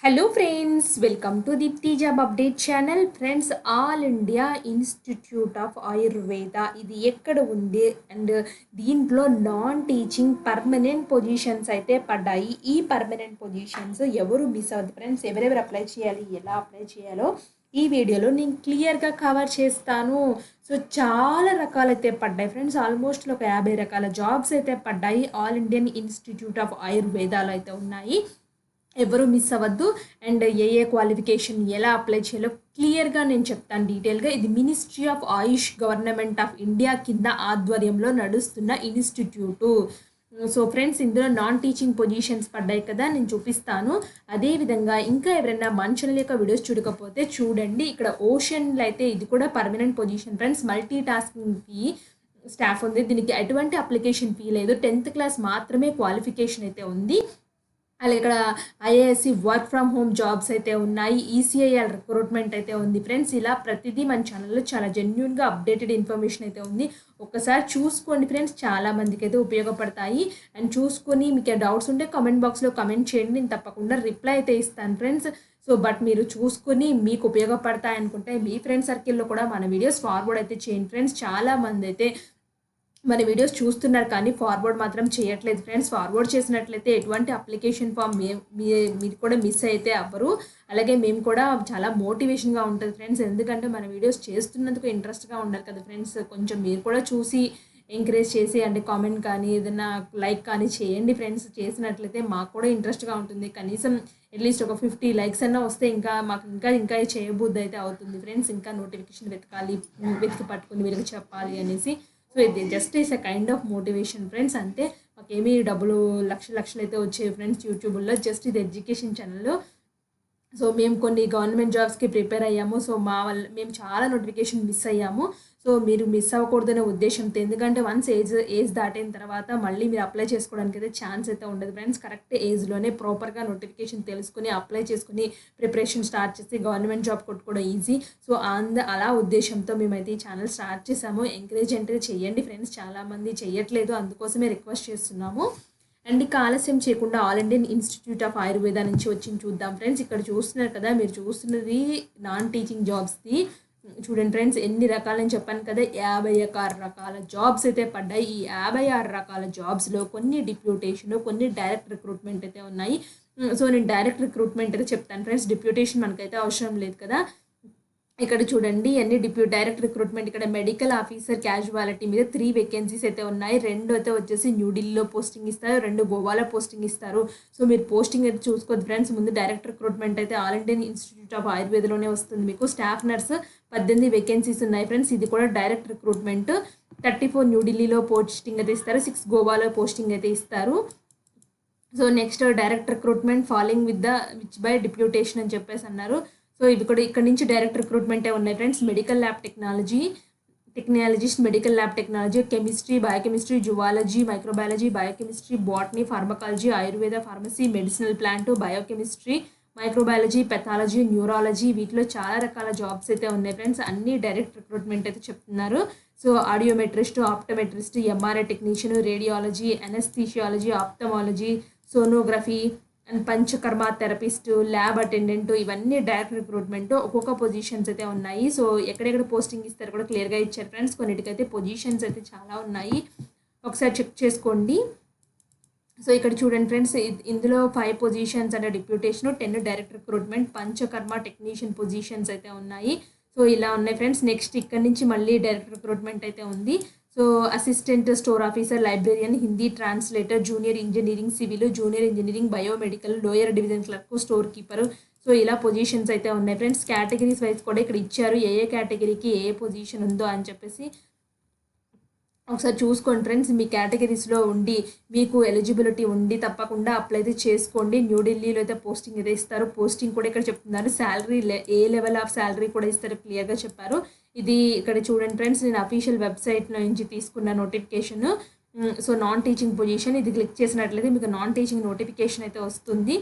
Hello friends, welcome to the Job Update channel. Friends, All India Institute of Ayurveda ఇది ఎక్కడ ఉంది and దీంట్లో non teaching permanent positions అయితే పడ్డాయి. ఈ పర్మనెంట్ పొజిషన్స్ ఎవరు మిస్ అవ్వదు ఫ్రెండ్స్. ఎవరెవరు అప్లై చేయాలి, ఎలా అప్లై చేయాలో ఈ వీడియోలో నేను క్లియర్గా కవర్ చేస్తాను. సో చాలా రకాలైతే పడ్డాయి ఫ్రెండ్స్. ఆల్మోస్ట్ ఒక 50 రకాల జాబ్స్ అయితే పడ్డాయి. ఆల్ ఇండియన్ ఇన్స్టిట్యూట్ ఆఫ్ ఆయుర్వేదాలో అయితే ఉన్నాయి. ఎవరు మిస్ అవ్వద్దు. అండ్ ఏ క్వాలిఫికేషన్ ఎలా అప్లై చేయాలో క్లియర్గా నేను చెప్తాను డీటెయిల్గా. ఇది ministry of Ayush government of India కింద ఆధ్వర్యంలో నడుస్తున్న ఇన్స్టిట్యూటు. సో ఫ్రెండ్స్, ఇందులో నాన్ టీచింగ్ పొజిషన్స్ పడ్డాయి కదా, నేను చూపిస్తాను. అదేవిధంగా ఇంకా ఎవరైనా మన ఛానల్ యొక్క వీడియోస్ చూడకపోతే చూడండి. ఇక్కడ ఓషన్లో అయితే ఇది కూడా పర్మనెంట్ పొజిషన్ ఫ్రెండ్స్. మల్టీ టాస్కింగ్కి స్టాఫ్ ఉంది. దీనికి ఎటువంటి అప్లికేషన్ ఫీ లేదు. 10th క్లాస్ మాత్రమే క్వాలిఫికేషన్ అయితే ఉంది. అలాగే ఇక్కడ IASc work from home jobs అయితే ఉన్నాయి. ఈసీఐఎల్ రిక్రూట్మెంట్ అయితే ఉంది ఫ్రెండ్స్. ఇలా ప్రతిదీ మన ఛానల్లో చాలా జెన్యున్గా అప్డేటెడ్ ఇన్ఫర్మేషన్ అయితే ఉంది. ఒక్కసారి చూసుకోండి ఫ్రెండ్స్, చాలా మందికి అయితే ఉపయోగపడతాయి. అండ్ చూసుకొని మీకు డౌట్స్ ఉంటే కామెంట్ బాక్స్లో కమెంట్ చేయండి, నేను తప్పకుండా రిప్లై అయితే ఇస్తాను ఫ్రెండ్స్. సో బట్ మీరు చూసుకొని మీకు ఉపయోగపడతాయి అనుకుంటే మీ ఫ్రెండ్ సర్కిల్లో కూడా మన వీడియోస్ ఫార్వర్డ్ అయితే చేయండి ఫ్రెండ్స్. చాలామంది అయితే మన వీడియోస్ చూస్తున్నారు కానీ ఫార్వర్డ్ మాత్రం చేయట్లేదు ఫ్రెండ్స్. ఫార్వర్డ్ చేసినట్లయితే ఎటువంటి అప్లికేషన్ ఫామ్ మీరు కూడా మిస్ అయితే అవ్వరు. అలాగే మేము కూడా చాలా మోటివేషన్గా ఉంటుంది ఫ్రెండ్స్. ఎందుకంటే మన వీడియోస్ చేస్తున్నందుకు ఇంట్రెస్ట్గా ఉండాలి కదా ఫ్రెండ్స్. కొంచెం మీరు కూడా చూసి ఎంకరేజ్ చేసి అంటే కామెంట్ కానీ ఏదైనా లైక్ కానీ చేయండి ఫ్రెండ్స్. చేసినట్లయితే మాకు కూడా ఇంట్రెస్ట్గా ఉంటుంది. కనీసం అట్లీస్ట్ ఒక 50 లైక్స్ అన్నా వస్తే ఇంకా మాకు ఇంకా చేయబుద్ధి అయితే అవుతుంది ఫ్రెండ్స్. ఇంకా నోటిఫికేషన్ వెతికి పట్టుకుని వీళ్ళకి చెప్పాలి అనేసి. సో ఇది just is a kind of motivation friends. అంతే, మాకేమీ డబ్బులు లక్షలు అయితే వచ్చాయి ఫ్రెండ్స్ యూట్యూబ్లో. జస్ట్ ఇది ఎడ్యుకేషన్ ఛానల్లో. సో మేము కొన్ని గవర్నమెంట్ జాబ్స్కి ప్రిపేర్ అయ్యాము. సో మేము చాలా నోటిఫికేషన్ మిస్ అయ్యాము. సో మీరు మిస్ అవ్వకూడదనే ఉద్దేశంతో, ఎందుకంటే వన్స్ ఏజ్ దాటిన తర్వాత మళ్ళీ మీరు అప్లై చేసుకోవడానికి అయితే ఛాన్స్ అయితే ఉండదు ఫ్రెండ్స్. కరెక్ట్ ఏజ్లోనే ప్రాపర్గా నోటిఫికేషన్ తెలుసుకుని అప్లై చేసుకుని ప్రిపరేషన్ స్టార్ట్ చేసి గవర్నమెంట్ జాబ్ కొట్టుకోవడం ఈజీ. సో అలా ఉద్దేశంతో మేమైతే ఈ ఛానల్ స్టార్ట్ చేసాము. ఎంకరేజ్ అంటే చేయండి ఫ్రెండ్స్, చాలామంది చేయట్లేదు, అందుకోసమే రిక్వెస్ట్ చేస్తున్నాము. అండ్ ఇక ఆలస్యం చేయకుండా all Indian institute of Ayurveda నుంచి వచ్చి చూద్దాం ఫ్రెండ్స్. ఇక్కడ చూస్తున్నారు కదా, మీరు చూస్తున్నది నాన్ టీచింగ్ జాబ్స్ది. చూడండి ఫ్రెండ్స్, ఎన్ని రకాలని చెప్పాను కదా, 56 రకాల జాబ్స్ అయితే పడ్డాయి. ఈ 56 రకాల జాబ్స్లో కొన్ని డిప్యూటేషన్, కొన్ని డైరెక్ట్ రిక్రూట్మెంట్ అయితే ఉన్నాయి. సో నేను డైరెక్ట్ రిక్రూట్మెంట్ అయితే చెప్తాను ఫ్రెండ్స్. డిప్యూటేషన్ మనకైతే అవసరం లేదు కదా. ఇక్కడ చూడండి అన్ని డైరెక్ట్ రిక్రూట్మెంట్. ఇక్కడ మెడికల్ ఆఫీసర్ క్యాజువాలిటీ మీద 3 వేకెన్సీస్ అయితే ఉన్నాయి. 2 అయితే వచ్చేసి న్యూఢిల్లీలో పోస్టింగ్ ఇస్తారు, 2 గోవాలో పోస్టింగ్ ఇస్తారు. సో మీరు పోస్టింగ్ అయితే చూసుకోవద్దు ఫ్రెండ్స్. ముందు డైరెక్ట్ రిక్రూట్మెంట్ అయితే ఆల్ ఇండియన్ ఇన్స్టిట్యూట్ ఆఫ్ ఆయుర్వేదలోనే వస్తుంది మీకు. స్టాఫ్ నర్స్ 18 వేకెన్సీస్ ఉన్నాయి ఫ్రెండ్స్. ఇది కూడా డైరెక్ట్ రిక్రూట్మెంట్. 34 న్యూఢిల్లీలో పోస్టింగ్ అయితే ఇస్తారు, 6 గోవాలో పోస్టింగ్ అయితే ఇస్తారు. So next direct recruitment following which by deputation అని చెప్పేసి అన్నారు. సో ఇవి కూడా ఇక్కడ నుంచి డైరెక్ట్ రిక్రూట్మెంటే ఉన్నాయి friends. Medical lab technologist, medical lab technology, chemistry, biochemistry, zoology, microbiology, biochemistry, botany, pharmacology, Ayurveda, pharmacy, medicinal plant, biochemistry, microbiology, pathology, neurology, వీటిలో చాలా రకాల జాబ్స్ అయితే ఉన్నాయి ఫ్రెండ్స్. అన్ని డైరెక్ట్ రిక్రూట్మెంట్ అయితే చెప్తున్నారు. So audiometrist, optometrist, MRI technician, radiology, anaesthesiology, ophthalmology, sonography and Panchakarma therapist, lab attendant, ఇవన్నీ direct recruitment. ఒక్కొక్క పొజిషన్స్ అయితే ఉన్నాయి. సో ఎక్కడెక్కడ పోస్టింగ్ ఇస్తారు కూడా క్లియర్గా ఇచ్చారు ఫ్రెండ్స్. కొన్నిటికైతే పొజిషన్స్ అయితే చాలా ఉన్నాయి, ఒకసారి చెక్ చేసుకోండి. సో ఇక్కడ చూడండి ఫ్రెండ్స్, ఇందులో 5 పొజిషన్స్ అంటే deputation, 10 direct recruitment, panchakarma technician positions అయితే ఉన్నాయి. సో ఇలా ఉన్నాయి ఫ్రెండ్స్. నెక్స్ట్ ఇక్కడ నుంచి మళ్ళీ డైరెక్ట్ రిక్రూట్మెంట్ అయితే ఉంది. So assistant store officer, librarian, Hindi translator, junior engineering civil, junior engineering biomedical, lower division clerk, store keeper. So ఇలా పొజిషన్స్ అయితే ఉన్నాయి ఫ్రెండ్స్. కేటగిరీస్ వైజ్ కూడా ఇక్కడ ఇచ్చారు, ఏ కేటగిరీకి ఏ పొజిషన్ ఉందో అని చెప్పేసి. ఒకసారి చూసుకోండి ఫ్రెండ్స్. మీ కేటగిరీస్లో ఉండి మీకు ఎలిజిబిలిటీ ఉండి తప్పకుండా అప్లై అయితే చేసుకోండి. న్యూఢిల్లీలో అయితే పోస్టింగ్ అయితే ఇస్తారు. పోస్టింగ్ కూడా ఇక్కడ చెప్తున్నారు. Salary A level of salary కూడా ఇస్తారు, క్లియర్గా చెప్పారు. ఇది ఇక్కడ చూడండి ఫ్రెండ్స్, నేను అఫీషియల్ వెబ్సైట్ నుంచి తీసుకున్న notification. So non teaching position, ఇది క్లిక్ చేసినట్లయితే మీకు నాన్ టీచింగ్ నోటిఫికేషన్ అయితే వస్తుంది.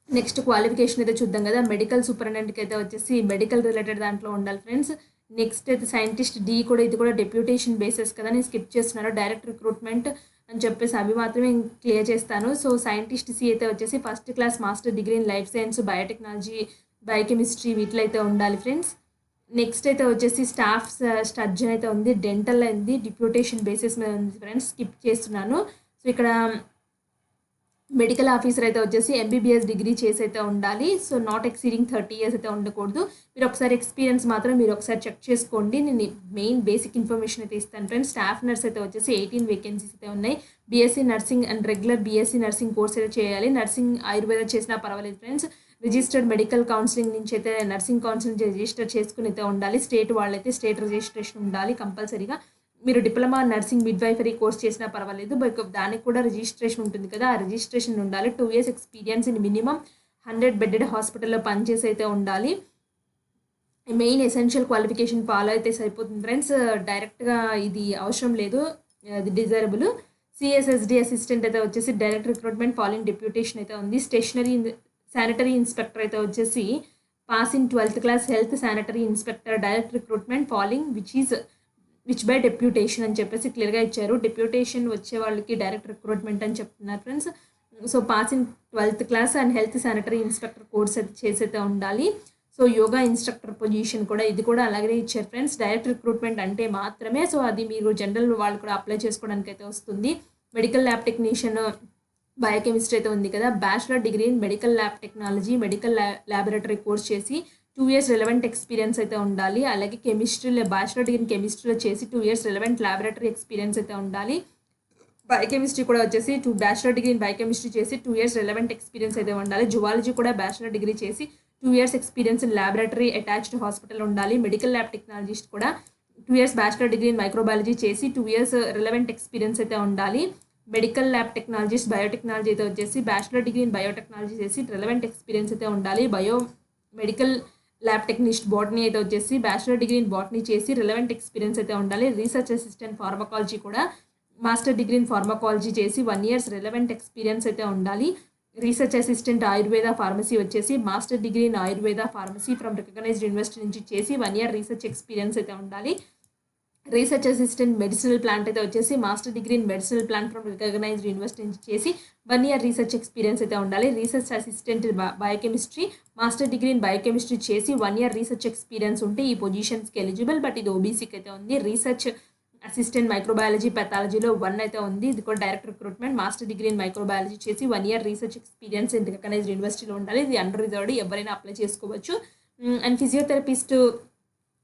నెక్స్ట్ క్వాలిఫికేషన్ అయితే చూద్దాం కదా. మెడికల్ సూపరింటెండెంట్కి అయితే వచ్చేసి మెడికల్ రిలేటెడ్ దాంట్లో ఉండాలి ఫ్రెండ్స్. నెక్స్ట్ అయితే సైంటిస్ట్ డి కూడా, ఇది కూడా డెప్యూటేషన్ బేసెస్ కదా, నేను స్కిప్ చేస్తున్నాను. డైరెక్ట్ రిక్రూట్మెంట్ అని చెప్పేసి అవి మాత్రమే క్లియర్ చేస్తాను. సో సైంటిస్ట్ సి అయితే వచ్చేసి first class master degree in life science, biotechnology, biochemistry వీటిలో అయితే ఉండాలి ఫ్రెండ్స్. నెక్స్ట్ అయితే వచ్చేసి స్టాఫ్ స్టర్జన్ అయితే ఉంది, డెంటల్ అయింది, డిప్యూటేషన్ బేసిస్ మీద ఉంది ఫ్రెండ్స్, స్కిప్ చేస్తున్నాను. సో ఇక్కడ మెడికల్ ఆఫీసర్ అయితే వచ్చేసి ఎంబీబీఎస్ డిగ్రీ చేసి అయితే ఉండాలి. సో నాట్ ఎక్సీడింగ్ 30 years అయితే ఉండకూడదు. మీరు ఒకసారి ఎక్స్పీరియన్స్ మాత్రం మీరు ఒకసారి చెక్ చేసుకోండి. నేను మెయిన్ బేసిక్ ఇన్ఫర్మేషన్ అయితే ఇస్తాను ఫ్రెండ్స్. స్టాఫ్ నర్స్ అయితే వచ్చేసి 18 వేకెన్సీస్ అయితే ఉన్నాయి. BSc nursing and regular BSc nursing course అయితే చేయాలి. నర్సింగ్ ఆయుర్వేద చేసినా పర్వాలేదు ఫ్రెండ్స్. రిజిస్టర్డ్ మెడికల్ కౌన్సిలింగ్ నుంచి అయితే నర్సింగ్ కౌన్సిలింగ్ రిజిస్టర్ చేసుకుని అయితే ఉండాలి. స్టేట్ వాళ్ళైతే స్టేట్ రిజిస్ట్రేషన్ ఉండాలి కంపల్సరీగా. మీరు డిప్లొమా నర్సింగ్ మిడ్వైఫరీ కోర్స్ చేసినా పర్వాలేదు, బట్ దానికి కూడా రిజిస్ట్రేషన్ ఉంటుంది కదా, ఆ రిజిస్ట్రేషన్ ఉండాలి. 2 years experience in minimum 100 bedded హాస్పిటల్లో పనిచేసి అయితే ఉండాలి. మెయిన్ ఎసెన్షియల్ క్వాలిఫికేషన్ ఫాలో అయితే సరిపోతుంది ఫ్రెండ్స్. డైరెక్ట్గా ఇది అవసరం లేదు, అది డిజైరబుల్. సిఎస్ఎస్డి అసిస్టెంట్ అయితే వచ్చేసి డైరెక్ట్ రిక్రూట్మెంట్ ఫాలోయింగ్ డిప్యూటేషన్ అయితే ఉంది. స్టేషనరీ శానిటరీ ఇన్స్పెక్టర్ అయితే వచ్చేసి pass in 12th class health sanitary inspector direct recruitment following which by deputation అని చెప్పేసి క్లియర్గా ఇచ్చారు. డెప్యూటేషన్ వచ్చే వాళ్ళకి డైరెక్ట్ రిక్రూట్మెంట్ అని చెప్తున్నారు friends. So pass in 12th class and health sanitary inspector course అయితే చేసి అయితే ఉండాలి. సో యోగా ఇన్స్ట్రక్టర్ పొజిషన్ కూడా ఇది కూడా అలాగే ఇచ్చారు ఫ్రెండ్స్. డైరెక్ట్ రిక్రూట్మెంట్ అంటే మాత్రమే, సో అది మీరు జనరల్ వాళ్ళు కూడా అప్లై చేసుకోవడానికి అయితే వస్తుంది. మెడికల్ ల్యాబ్ టెక్నీషియన్ బయోకెమిస్ట్రీ అయితే ఉంది కదా, bachelor degree in medical lab technology, medical laboratory course చేసి 2 years రిలవెంట్ ఎక్స్పీరియన్స్ అయితే ఉండాలి. అలాగే కెమిస్ట్రీలో బ్యాచిలర్ డిగ్రీ కెమిస్ట్రీలో చేసి 2 years రిలవెంట్ ల్యాబొరేటరీ ఎక్స్పీరియన్స్ అయితే ఉండాలి. బయోకెమిస్ట్రీ కూడా వచ్చేసి బ్యాచిలర్ డిగ్రీ ఇన్ బయోకెమిస్ట్రీ చేసి 2 years రిలవెంట్ ఎక్స్పీరియన్స్ అయితే ఉండాలి. జువాలజీ కూడా బ్యాచిలర్ డిగ్రీ చేసి 2 years experience in laboratory attached hospital ఉండాలి. మెడికల్ ల్యాబ్ టెక్నాలజిస్ట్ కూడా 2 years bachelor degree in microbiology చేసి 2 years రిలవెంట్ ఎక్స్పీరియన్స్ అయితే ఉండాలి. మెడికల్ ల్యాబ్ టెక్నాలజిస్ట్ బయోటెక్నాలజీ అయితే వచ్చేసి బ్యాచిలర్ డిగ్రీ ఇన్ బయోటెక్నాలజీ చేసి రిలవెంట్ ఎక్స్పీరియన్స్ అయితే ఉండాలి. మెడికల్ ల్యాబ్ టెక్నిస్ట్ బాటనీ అయితే వచ్చేసి బ్యాచిలర్ డిగ్రీ ఇన్ బాటనీ చేసి రిలవెంట్ ఎక్స్పీరియన్స్ అయితే ఉండాలి. రీసెర్చ్ అసిస్టెంట్ ఫార్మకాలజీ కూడా మాస్టర్ డిగ్రీ ఇన్ ఫార్మకాలజీ చేసి 1 years రిలవెంట్ ఎక్స్పీరియన్స్ అయితే ఉండాలి. రీసెర్చ్ అసిస్టెంట్ ఆయుర్వేద ఫార్మసీ వచ్చేసి master degree in Ayurveda pharmacy from recognised university నుంచి చేసి 1 year రీసెర్చ్ ఎక్స్పీరియన్స్ అయితే ఉండాలి. రీసెర్చ్ అసిస్టెంట్ మెడిసినల్ ప్లాంట్ అయితే వచ్చేసి master degree in medicinal plant from recognised university నుంచి చేసి 1 year రీసెర్చ్ ఎక్స్పీరియన్స్ అయితే ఉండాలి. Research assistant biochemistry master degree in biochemistry చేసి 1 year రీసెర్చ్ ఎక్స్పీరియన్స్ ఉంటే ఈ పొజిషన్స్కి ఎలిజిబుల్, బట్ ఇది ఓబీసీకి అయితే ఉంది. రీసెర్చ్ అసిస్టెంట్ మైక్రోబయాలజీ పెథాలజీలో 1 అయితే ఉంది, ఇది కూడా direct recruitment. Master degree in microbiology చేసి 1 year research experience in recognised యూనివర్సిటీలో ఉండాలి. ఇది అండర్ రిజర్వ్డ్, ఎవరైనా అప్లై చేసుకోవచ్చు. అండ్ ఫిజియోథెరపిస్ట్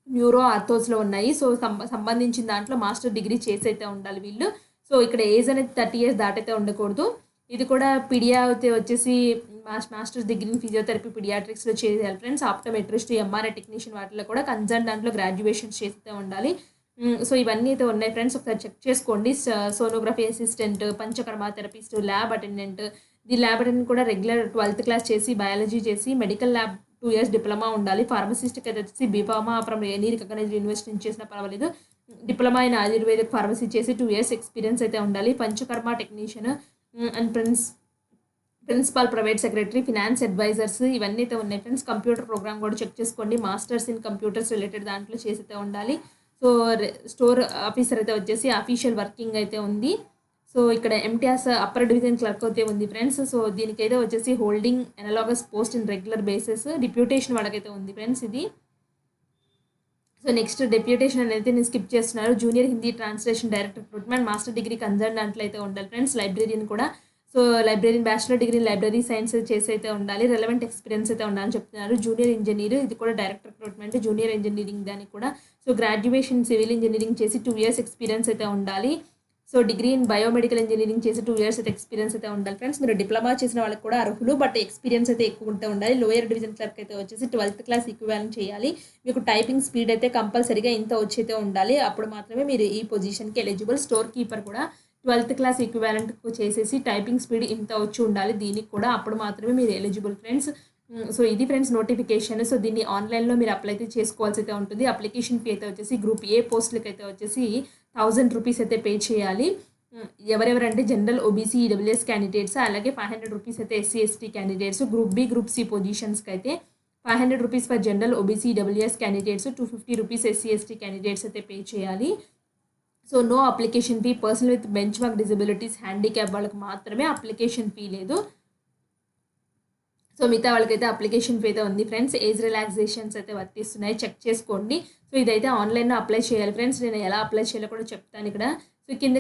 న్యూరో ఆర్థోస్లో ఉన్నాయి. సో సంబంధించిన దాంట్లో మాస్టర్ డిగ్రీ చేసి అయితే ఉండాలి వీళ్ళు. సో ఇక్కడ ఏజ్ అనేది 30 years దాటైతే ఉండకూడదు. ఇది కూడా పిడియా అయితే వచ్చేసి మాస్టర్స్ డిగ్రీ ఫిజియోథెరపీ పిడియాట్రిక్స్లో చేయాలి ఫ్రెండ్స్. ఆప్టోమెట్రిస్ట్, ఎంఆర్ఐ టెక్నీషియన్ వాటిలో కూడా కన్సర్న్ దాంట్లో గ్రాడ్యుయేషన్ చేస్తే ఉండాలి. సో ఇవన్నీ అయితే ఉన్నాయి ఫ్రెండ్స్, ఒకసారి చెక్ చేసుకోండి. Sonography assistant, Panchakarma therapist, lab attendant. The lab attendant కూడా రెగ్యులర్ 12th class చేసి బయాలజీ చేసి మెడికల్ ల్యాబ్ 2 years డిప్లొమా ఉండాలి. ఫార్మసిస్ట్కి అయితే వచ్చేసి B Pharma from any recognised university నుంచి చేసినా పర్వాలేదు. డిప్లొమా ఇన్ ఆయుర్వేదిక్ ఫార్మసీ చేసి 2 years ఎక్స్పీరియన్స్ అయితే ఉండాలి. Panchakarma technician and principal private secretary, finance advisers ఇవన్నీ అయితే ఉన్నాయి ఫ్రెండ్స్. కంప్యూటర్ ప్రోగ్రామ్ కూడా చెక్ చేసుకోండి. మాస్టర్స్ ఇన్ కంప్యూటర్స్ రిలేటెడ్ దాంట్లో చేసి అయితే ఉండాలి. సో స్టోర్ ఆఫీసర్ అయితే వచ్చేసి అఫీషియల్ వర్కింగ్ అయితే ఉంది. సో ఇక్కడ ఎంటీఆర్స్ అప్పర్ డివిజన్ క్లర్క్ అయితే ఉంది ఫ్రెండ్స్. సో దీనికైతే వచ్చేసి holding analogous post in regular basis deputation వాళ్ళకైతే ఉంది ఫ్రెండ్స్ ఇది. సో నెక్స్ట్ డెప్యూటేషన్ అనేది నేను స్కిప్ చేస్తున్నారు. Junior Hindi translation direct recruitment master degree concern దాంట్లో అయితే ఉండాలి ఫ్రెండ్స్. లైబ్రరీని కూడా so library bachelor degree library science చేసి అయితే ఉండాలి. రెలవెంట్ ఎక్స్పీరియన్స్ అయితే ఉండాలని చెప్తున్నారు. జూనియర్ ఇంజనీర్ ఇది కూడా డైరెక్ట్ రిక్రూట్మెంట్. జూనియర్ ఇంజనీరింగ్ దానికి కూడా సో గ్రాడ్యుయేషన్ సివిల్ ఇంజనీరింగ్ చేసి 2 years ఎక్స్పీరియన్స్ అయితే ఉండాలి. So degree in biomedical engineering చేసి 2 years అయితే ఎక్స్పీరియన్స్ అయితే ఉండాలి ఫ్రెండ్స్. మీరు డిప్లొమా చేసిన వాళ్ళకి కూడా అర్హులు, బట్ ఎక్స్పీరియన్స్ అయితే ఎక్కువ ఉంటే ఉండాలి. లోయర్ డివిజన్ క్లర్క్ అయితే వచ్చేసి 12th class ఈక్వివాలెంట్ చేయాలి. మీకు టైపింగ్ స్పీడ్ అయితే కంపల్సరీగా ఇంత వచ్చి అయితే ఉండాలి, అప్పుడు మాత్రమే మీరు ఈ పొజిషన్కి ఎలిజిబుల్. స్టోర్ కీపర్ కూడా 12th class ఈక్వివాలెంట్ చేసేసి టైపింగ్ స్పీడ్ ఇంత వచ్చి ఉండాలి దీనికి కూడా, అప్పుడు మాత్రమే మీరు ఎలిజిబుల్ ఫ్రెండ్స్. సో ఇది ఫ్రెండ్స్ నోటిఫికేషన్. సో దీన్ని ఆన్లైన్లో మీరు అప్లై అయితే చేసుకోవాల్సి అయితే ఉంటుంది. అప్లికేషన్ ఫీ అయితే వచ్చేసి గ్రూప్ ఏ పోస్టులకి అయితే వచ్చేసి 1000 rupees అయితే పే చేయాలి. ఎవరెవరంటే జనరల్ ఓబీసీ ఈడబ్ల్యూఎస్ క్యాండిడేట్స్, అలాగే 500 rupees అయితే SC ST candidates. Group B group C పొజిషన్స్కి అయితే 500 rupees for general OBC EWS candidates, 250 rupees SC ST candidates అయితే పే చేయాలి. So no application fee, person with benchmark disabilities, handicap వాళ్ళకి మాత్రమే application fee లేదు. So మిగతా వాళ్ళకైతే application fee అయితే ఉంది ఫ్రెండ్స్. ఏజ్ రిలాక్సేషన్స్ అయితే వర్తిస్తున్నాయి, చెక్ చేసుకోండి. సో ఇదైతే ఆన్లైన్లో అప్లై చేయాలి ఫ్రెండ్స్. నేను ఎలా అప్లై చేయాలో కూడా చెప్తాను ఇక్కడ. సో కింద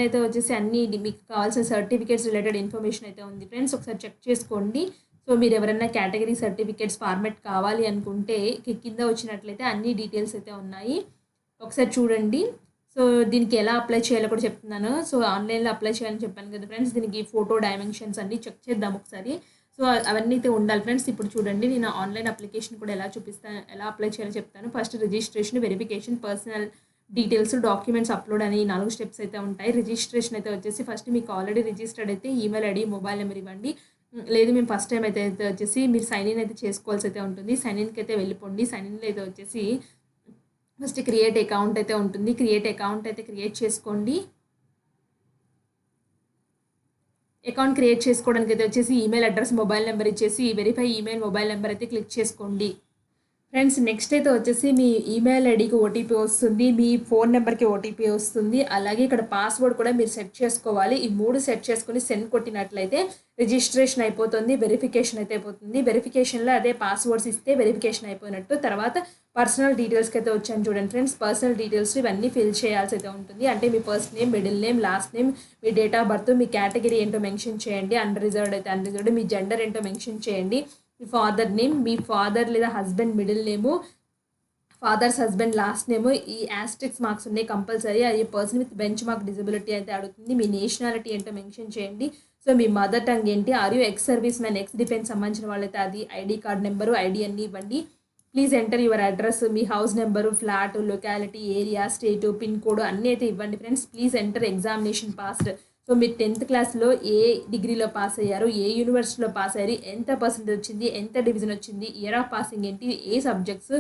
అయితే వచ్చేసి అన్ని మీకు కావాల్సిన సర్టిఫికేట్స్ రిలేటెడ్ ఇన్ఫర్మేషన్ అయితే ఉంది ఫ్రెండ్స్, ఒకసారి చెక్ చేసుకోండి. సో మీరు ఎవరైనా కేటగిరీ సర్టిఫికేట్స్ ఫార్మాట్ కావాలి అనుకుంటే కింద వచ్చినట్లయితే అన్ని డీటెయిల్స్ అయితే ఉన్నాయి, ఒకసారి చూడండి. సో దీనికి ఎలా అప్లై చేయాలో కూడా చెప్తున్నాను. సో ఆన్లైన్లో అప్లై చేయాలని చెప్పాను కదా ఫ్రెండ్స్, దీనికి ఫోటో డైమెన్షన్స్ అన్నీ చెక్ చేద్దాం ఒకసారి. సో అవన్నీ అయితే ఉండాలి ఫ్రెండ్స్. ఇప్పుడు చూడండి, నేను ఆన్లైన్ అప్లికేషన్ కూడా ఎలా అప్లై చేయాలో చెప్తాను. First registration, verification, personal details, documents upload అని 4 స్టెప్స్ అయితే ఉంటాయి. రిజిస్ట్రేషన్ అయితే వచ్చేసి ఫస్ట్ మీకు ఆల్రెడీ రిజిస్టర్డ్ అయితే ఈమెయిల్ ఐడి, మొబైల్ నెంబర్ ఇవ్వండి. లేదు మేము ఫస్ట్ టైం అయితే వచ్చేసి మీరు సైన్ ఇన్ అయితే చేసుకోవాల్సి అయితే ఉంటుంది. సైన్ ఇన్కి అయితే వెళ్ళిపోండి. సైన్ ఇన్లో అయితే వచ్చేసి ఫస్ట్ క్రియేట్ అకౌంట్ అయితే ఉంటుంది. క్రియేట్ అకౌంట్ అయితే క్రియేట్ చేసుకోండి. అకౌంట్ క్రియేట్ చేసుకోవడానికి అయితే వచ్చేసి ఈమెయిల్ అడ్రస్, మొబైల్ నెంబర్ ఇచ్చేసి వెరిఫై ఈమెయిల్, మొబైల్ నెంబర్ అయితే క్లిక్ చేసుకోండి ఫ్రెండ్స్. నెక్స్ట్ అయితే వచ్చేసి మీ ఈమెయిల్ ఐడికి ఓటీపీ వస్తుంది, మీ ఫోన్ నెంబర్కి ఓటీపీ వస్తుంది, అలాగే ఇక్కడ పాస్వర్డ్ కూడా మీరు సెట్ చేసుకోవాలి. ఈ 3 సెట్ చేసుకొని సెండ్ కొట్టినట్లయితే రిజిస్ట్రేషన్ అయిపోతుంది, వెరిఫికేషన్ అయితే అయిపోతుంది. వెరిఫికేషన్లో అదే పాస్వర్డ్స్ ఇస్తే వెరిఫికేషన్ అయిపోయినట్టు. తర్వాత పర్సనల్ డీటెయిల్స్కి అయితే వచ్చాను చూడండి ఫ్రెండ్స్. పర్సనల్ డీటెయిల్స్ ఇవన్నీ ఫిల్ చేయాల్సి అయితే ఉంటుంది. అంటే మీ first name, middle name, last name, మీ డేట్ ఆఫ్ బర్త్, మీ కేటగిరీ ఏంటో మెన్షన్ చేయండి, అన్రిజర్వ్డ్ అయితే అన్రిజర్వ్డ్, మీ జెండర్ ఏంటో మెన్షన్ చేయండి, మీ ఫాదర్ నేమ్, మీ ఫాదర్ లేదా husband middle name, father's husband last name, ఈ యాస్ట్రిక్స్ మార్క్స్ ఉన్నాయి కంపల్సరీ. అది person with benchmark disability అయితే అడుగుతుంది. మీ నేషనాలిటీ ఏంటో మెన్షన్ చేయండి. సో మీ మదర్ టంగ్ ఏంటి, are you ex service man, ex defence సంబంధించిన వాళ్ళైతే అది, ఐడి కార్డ్ నెంబరు, ఐడి అన్నీ ఇవ్వండి. ప్లీజ్ ఎంటర్ యువర్ అడ్రస్, మీ house number, flat, locality, area, state, pin code అన్నీ అయితే ఇవ్వండి friends. Please enter examination passed. So మీరు 10th క్లాస్లో ఏ డిగ్రీలో పాస్ అయ్యారు, ఏ యూనివర్సిటీలో పాస్ అయ్యారు, ఎంత పర్సెంటేజ్ వచ్చింది, ఎంత డివిజన్ వచ్చింది, ఇయర్ ఆఫ్ పాసింగ్ ఏంటి, ఏ సబ్జెక్ట్స్,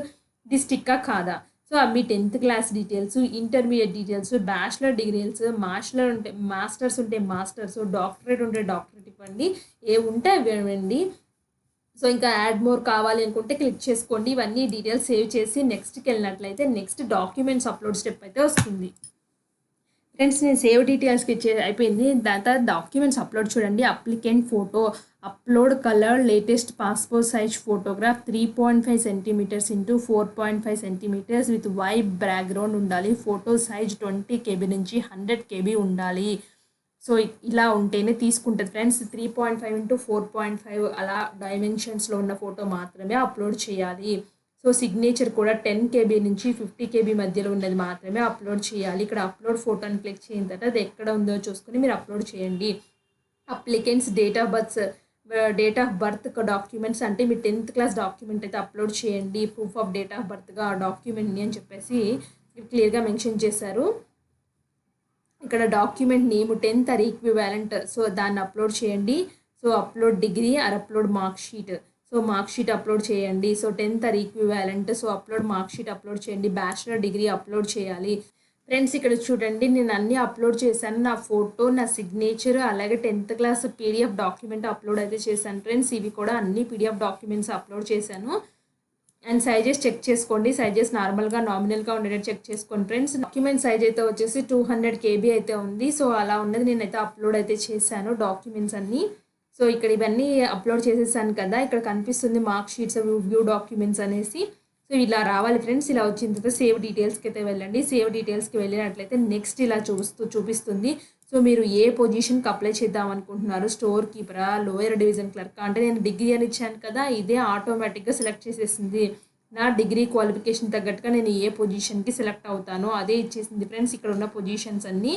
డిస్టిక్కా కాదా. సో మీ 10th class details, intermediate details, bachelor degrees, masters ఉంటే మాస్టర్స్, డాక్టరేట్ ఉంటే డాక్టరేట్ ఇవ్వండి, ఏ ఉంటే అవి ఇవ్వండి. సో ఇంకా యాడ్ మోర్ కావాలి అనుకుంటే క్లిక్ చేసుకోండి. ఇవన్నీ డీటెయిల్స్ సేవ్ చేసి నెక్స్ట్కి వెళ్ళినట్లయితే నెక్స్ట్ డాక్యుమెంట్స్ అప్లోడ్ స్టెప్ అయితే వస్తుంది ఫ్రెండ్స్. నేను సేవ్ డీటెయిల్స్కి అయిపోయింది. దాని తర్వాత డాక్యుమెంట్స్ అప్లోడ్ చూడండి. Applicant photo upload colour latest passport size photograph 3.5 centimetres into 4.5 centimetres with white background ఉండాలి. ఫోటో సైజ్ 20 KB నుంచి 100 KB ఉండాలి. సో ఇలా ఉంటేనే తీసుకుంటుంది ఫ్రెండ్స్. 3.5 ఇంటూ 4.5 అలా డైమెన్షన్స్లో ఉన్న ఫోటో మాత్రమే అప్లోడ్ చేయాలి. సో సిగ్నేచర్ కూడా 10 KB నుంచి 50 KB మధ్యలో ఉన్నది మాత్రమే అప్లోడ్ చేయాలి. ఇక్కడ అప్లోడ్ ఫోటోని క్లిక్ చేసిన తర్వాత అది ఎక్కడ ఉందో చూసుకొని మీరు అప్లోడ్ చేయండి. Applicants date of birth documents అంటే మీ 10th క్లాస్ డాక్యుమెంట్ అయితే అప్లోడ్ చేయండి. ప్రూఫ్ ఆఫ్ డేట్ ఆఫ్ బర్త్గా ఆ డాక్యుమెంట్ని అని చెప్పేసి క్లియర్గా మెన్షన్ చేశారు. ఇక్కడ document name 10th or equivalent, so దాన్ని అప్లోడ్ చేయండి. So upload degree or upload mark sheet, so mark sheet upload చేయండి. So 10th or equivalent, so upload mark sheet upload చేయండి. బ్యాచిలర్ డిగ్రీ అప్లోడ్ చేయాలి friends. ఇక్కడ చూడండి, నేను అన్నీ upload చేశాను. నా ఫోటో, నా సిగ్నేచర్, అలాగే 10th class PDF document upload అయితే చేశాను ఫ్రెండ్స్. ఇవి కూడా అన్ని PDF డాక్యుమెంట్స్ అప్లోడ్ చేశాను. అండ్ సైజెస్ చెక్ చేసుకోండి. సైజెస్ నార్మల్గా నామినల్గా ఉండేటట్టు చెక్ చేసుకోండి ఫ్రెండ్స్. డాక్యుమెంట్ సైజ్ అయితే వచ్చేసి 200 KB అయితే ఉంది. సో అలా ఉన్నది నేనైతే అప్లోడ్ అయితే చేశాను డాక్యుమెంట్స్ అన్నీ. సో ఇక్కడ ఇవన్నీ అప్లోడ్ చేసేసాను కదా, ఇక్కడ కనిపిస్తుంది మార్క్ షీట్స్, వ్యూ డాక్యుమెంట్స్ అనేసి. సో ఇలా రావాలి ఫ్రెండ్స్. ఇలా వచ్చిన తర్వాత సేవ్ డీటెయిల్స్కి అయితే వెళ్ళండి. సేవ్ డీటెయిల్స్కి వెళ్ళినట్లయితే నెక్స్ట్ ఇలా చూపిస్తుంది. సో మీరు ఏ పొజిషన్కి అప్లై చేద్దాం అనుకుంటున్నారు, స్టోర్ కీపరా, లోయర్ డివిజన్ క్లర్క్ అంటే నేను డిగ్రీ అని ఇచ్చాను కదా, ఇదే ఆటోమేటిక్గా సెలెక్ట్ చేసేసింది. నా డిగ్రీ క్వాలిఫికేషన్ తగ్గట్టుగా నేను ఏ పొజిషన్కి సెలెక్ట్ అవుతానో అదే ఇచ్చేసింది ఫ్రెండ్స్. ఇక్కడ ఉన్న పొజిషన్స్ అన్నీ.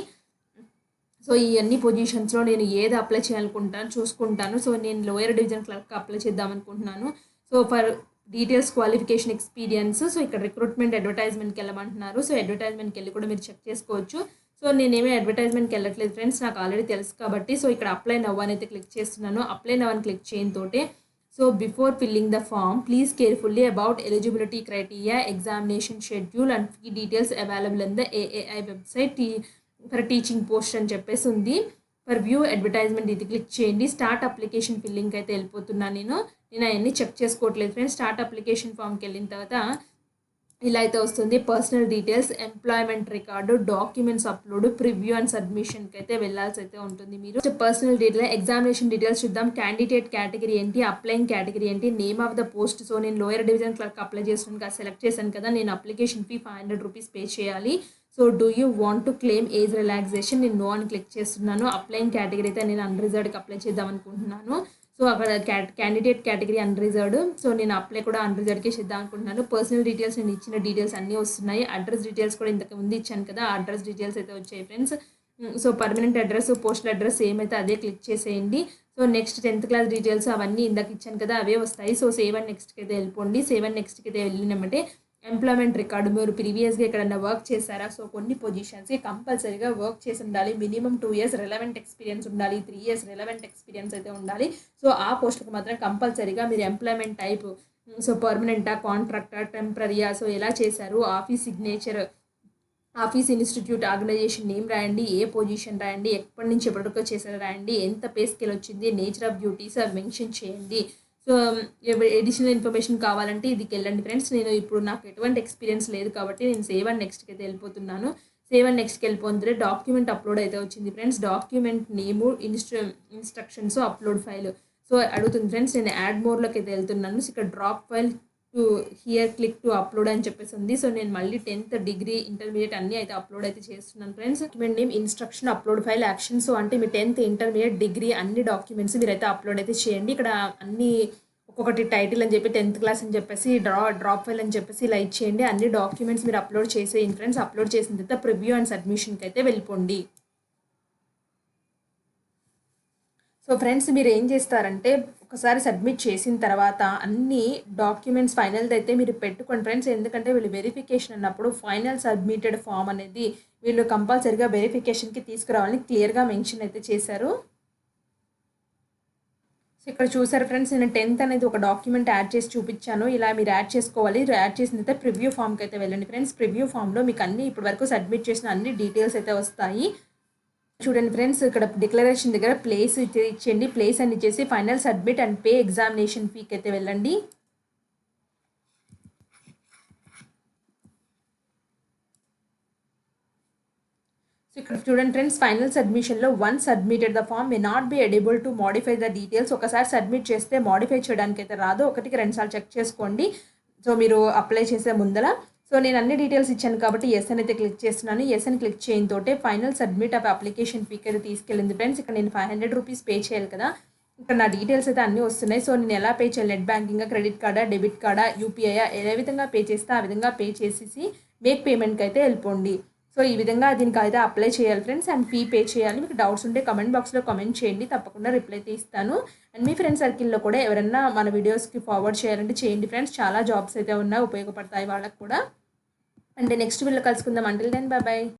సో ఈ అన్ని పొజిషన్స్లో నేను ఏది అప్లై చేయాలనుకుంటాను చూసుకుంటాను. సో నేను లోయర్ డివిజన్ క్లర్క్ అప్లై చేద్దాం అనుకుంటున్నాను. So for details, qualification, experience, so ఇక్కడ రిక్రూట్మెంట్ అడ్వర్టైజ్మెంట్కి వెళ్ళమంటున్నారు. సో అడ్వర్టైజ్మెంట్కి వెళ్ళి కూడా మీరు చెక్ చేసుకోవచ్చు. సో నేనేమీ అడ్వర్టైజ్మెంట్కి వెళ్ళట్లేదు ఫ్రెండ్స్, నాకు ఆల్రెడీ తెలుసు కాబట్టి. సో ఇక్కడ అప్లై నవ్ అని అయితే క్లిక్ చేస్తున్నాను. అప్లై నవ్ అని క్లిక్ చేయని తోటే so before filling the form please carefully about eligibility criteria, examination schedule and fee details available in the AAI website for teaching post అని చెప్పేసి ఉంది. ఫర్ వ్యూ అడ్వర్టైజ్మెంట్ ఇది క్లిక్ చేయండి. Start application ఫిల్లింగ్కి అయితే వెళ్ళిపోతున్నాను. నేను అవన్నీ చెక్ చేసుకోవట్లేదు ఫ్రెండ్స్. స్టార్ట్ అప్లికేషన్ ఫామ్కి వెళ్ళిన తర్వాత ఇలా అయితే వస్తుంది. Personal details, employment record, documents upload, preview and సబ్మిషన్కి అయితే వెళ్ళాల్సి అయితే ఉంటుంది. మీరు పర్సనల్ డీటెయిల్, ఎగ్జామినేషన్ డీటెయిల్స్ చూద్దాం. క్యాండిడేట్ కేటగిరీ ఏంటి, అప్లయింగ్ కేటగిరీ ఏంటి, name of the post. So నేను లోయర్ డివిజన్ క్లర్క్ అప్లై చేస్తున్నాను, సెలెక్ట్ చేశాను కదా, నేను అప్లికేషన్ ఫీ 500 రూపీస్ పే చేయాలి. So do you want to claim age relaxation, నేను నో అని క్లిక్ చేస్తున్నాను. అప్లయింగ్ కేటగిరీ అయితే నేను అన్రిజర్వ్డ్కి అప్లై చేద్దాం అనుకుంటున్నాను. సో అక్కడ క్యాండిడేట్ కేటగిరీ అన్రిజర్వ్డ్, సో నేను అప్లై కూడా అన్రిజర్వ్డ్కే చేద్దాం అనుకుంటున్నాను. పర్సనల్ డీటెయిల్స్, నేను ఇచ్చిన డీటెయిల్స్ అన్నీ వస్తున్నాయి. అడ్రస్ డీటెయిల్స్ కూడా ఇంతకు ముందు ఇచ్చాను కదా, అడ్రస్ డీటెయిల్స్ అయితే వచ్చాయి friends. So permanent address, postal address ఏమైతే అదే క్లిక్ చేసేయండి. So next 10th class details అవన్నీ ఇందాక ఇచ్చాను కదా, అవే వస్తాయి. సో సేవ్ అండ్ నెక్స్ట్కి అయితే వెళ్ళిపోండి. సేవ్ అండ్ నెక్స్ట్కి అయితే వెళ్ళినామంటే ఎంప్లాయ్మెంట్ రికార్డు, మీరు ప్రీవియస్గా ఎక్కడన్నా వర్క్ చేశారా, సో కొన్ని పొజిషన్స్కి కంపల్సరీగా వర్క్ చేసి ఉండాలి. మినిమం 2 years రెలవెంట్ ఎక్స్పీరియన్స్ ఉండాలి, 3 years రెలవెంట్ ఎక్స్పీరియన్స్ అయితే ఉండాలి. సో ఆ పోస్ట్కి మాత్రం కంపల్సరీగా మీరు ఎంప్లాయ్మెంట్ టైప్, సో పర్మనెంటా, కాంట్రాక్టా, టెంపరరీయా, సో ఎలా చేశారు, office signature, office, institute, organisation name రాయండి, ఏ పొజిషన్ రాయండి, ఎప్పటి నుంచి ఎప్పటివరకు చేశారో రాయండి, ఎంత పే స్కేల్ వచ్చింది, నేచర్ ఆఫ్ డ్యూటీస్ మెన్షన్ చేయండి. సో ఎడిషనల్ ఇన్ఫర్మేషన్ కావాలంటే ఇదికి వెళ్ళండి ఫ్రెండ్స్. నేను ఇప్పుడు నాకు ఎటువంటి ఎక్స్పీరియన్స్ లేదు కాబట్టి నేను సేవ్ అండ్ నెక్స్ట్కి అయితే వెళ్ళిపోతున్నాను. సేవ్ అండ్ నెక్స్ట్కి వెళ్ళిపోతే డాక్యుమెంట్ అప్లోడ్ అయితే వచ్చింది ఫ్రెండ్స్. డాక్యుమెంట్ నేము, ఇన్స్ట్రక్షన్స్, అప్లోడ్ ఫైల్. సో అడుగుతుంది ఫ్రెండ్స్, నేను యాడ్ మోర్లోకి అయితే వెళ్తున్నాను. సో ఇక్కడ drop file to hear click to upload అని చెప్పేసి ఉంది. సో నేను మళ్ళీ 10th, డిగ్రీ, ఇంటర్మీడియట్ అన్నీ అయితే అప్లోడ్ అయితే చేస్తున్నాను friends. Document name, instruction, upload file, action. So అంటే మీ 10th, ఇంటర్మీడియట్, డిగ్రీ అన్ని డాక్యుమెంట్స్ మీరైతే అప్లోడ్ అయితే చేయండి. ఇక్కడ అన్ని ఒక్కొక్కటి టైటిల్ అని చెప్పి 10th క్లాస్ అని చెప్పేసి డ్రాప్ ఫైల్ అని చెప్పేసి ఇలా ఇచ్చేయండి. అన్ని డాక్యుమెంట్స్ మీరు అప్లోడ్ చేసేయండి ఫ్రెండ్స్. అప్లోడ్ చేసిన తర్వాత ప్రివ్యూ అండ్ సబ్మిషన్కి అయితే వెళ్ళిపోండి. సో ఫ్రెండ్స్ మీరు ఏం చేస్తారంటే ఒకసారి సబ్మిట్ చేసిన తర్వాత అన్ని డాక్యుమెంట్స్ ఫైనల్ది అయితే మీరు పెట్టుకోండి ఫ్రెండ్స్. ఎందుకంటే వీళ్ళు వెరిఫికేషన్ అన్నప్పుడు ఫైనల్ సబ్మిటెడ్ ఫామ్ అనేది వీళ్ళు కంపల్సరీగా వెరిఫికేషన్కి తీసుకురావాలని క్లియర్గా మెన్షన్ అయితే చేశారు. సో ఇక్కడ చూసారు ఫ్రెండ్స్, నేను 10th అనేది ఒక డాక్యుమెంట్ యాడ్ చేసి చూపించాను. ఇలా మీరు యాడ్ చేసుకోవాలి. యాడ్ చేసిన తర్వాత ప్రివ్యూ ఫామ్కి అయితే వెళ్ళండి ఫ్రెండ్స్. ప్రివ్యూ ఫామ్లో మీకు అన్ని ఇప్పటి వరకు సబ్మిట్ చేసిన అన్ని డీటెయిల్స్ అయితే వస్తాయి. చూడండి ఫ్రెండ్స్, ఇక్కడ డిక్లరేషన్ దగ్గర ప్లేస్ ఇచ్చేయండి. ప్లేస్ అని ఇచ్చేసి final submit and pay examination ఫీకి అయితే వెళ్ళండి. సో ఇక్కడ చూడండి ఫ్రెండ్స్, ఫైనల్ సబ్మిషన్లో once submitted the form may not be editable to modify the details. ఒకసారి సబ్మిట్ చేస్తే మోడిఫై చేయడానికి అయితే రాదు. 1కి 2 సార్లు చెక్ చేసుకోండి. సో మీరు అప్లై చేసే ముందర. సో నేను అన్ని డీటెయిల్స్ ఇచ్చాను కాబట్టి ఎస్ అని అయితే క్లిక్ చేస్తున్నాను. ఎస్ అని క్లిక్ చేయడం తోటే ఫైనల్ సబ్మిట్ ఆఫ్ అప్లికేషన్ ఫీకి అయితే తీసుకెళ్ళింది ఫ్రెండ్స్. ఇక్కడ నేను 500 రూపీస్ పే చేయాలి కదా, ఇక్కడ నా డీటెయిల్స్ అయితే అన్నీ వస్తున్నాయి. సో నేను ఎలా పే చేయాలి, నెట్ బ్యాంకింగ్, క్రెడిట్ కార్డా, డెబిట్ కార్డా, యూపీఐ, ఏ విధంగా పే చేస్తే ఆ విధంగా పే చేసేసి మేక్ పేమెంట్కి అయితే వెళ్ళిపోండి. సో ఈ విధంగా దీనికి అయితే అప్లై చేయాలి ఫ్రెండ్స్ అండ్ ఫీ పే చేయాలి. మీకు డౌట్స్ ఉంటే కమెంట్ బాక్స్లో కమెంట్ చేయండి, తప్పకుండా రిప్లై అయితే ఇస్తాను. అండ్ మీ ఫ్రెండ్ సర్కిల్లో కూడా ఎవరైనా మన వీడియోస్కి ఫార్వర్డ్ చేయాలంటే చేయండి ఫ్రెండ్స్. చాలా జాబ్స్ అయితే ఉన్నాయి, ఉపయోగపడతాయి వాళ్ళకి కూడా. అండ్ నెక్స్ట్ వీడియోలో కలుసుకుందాం. Until then bye by.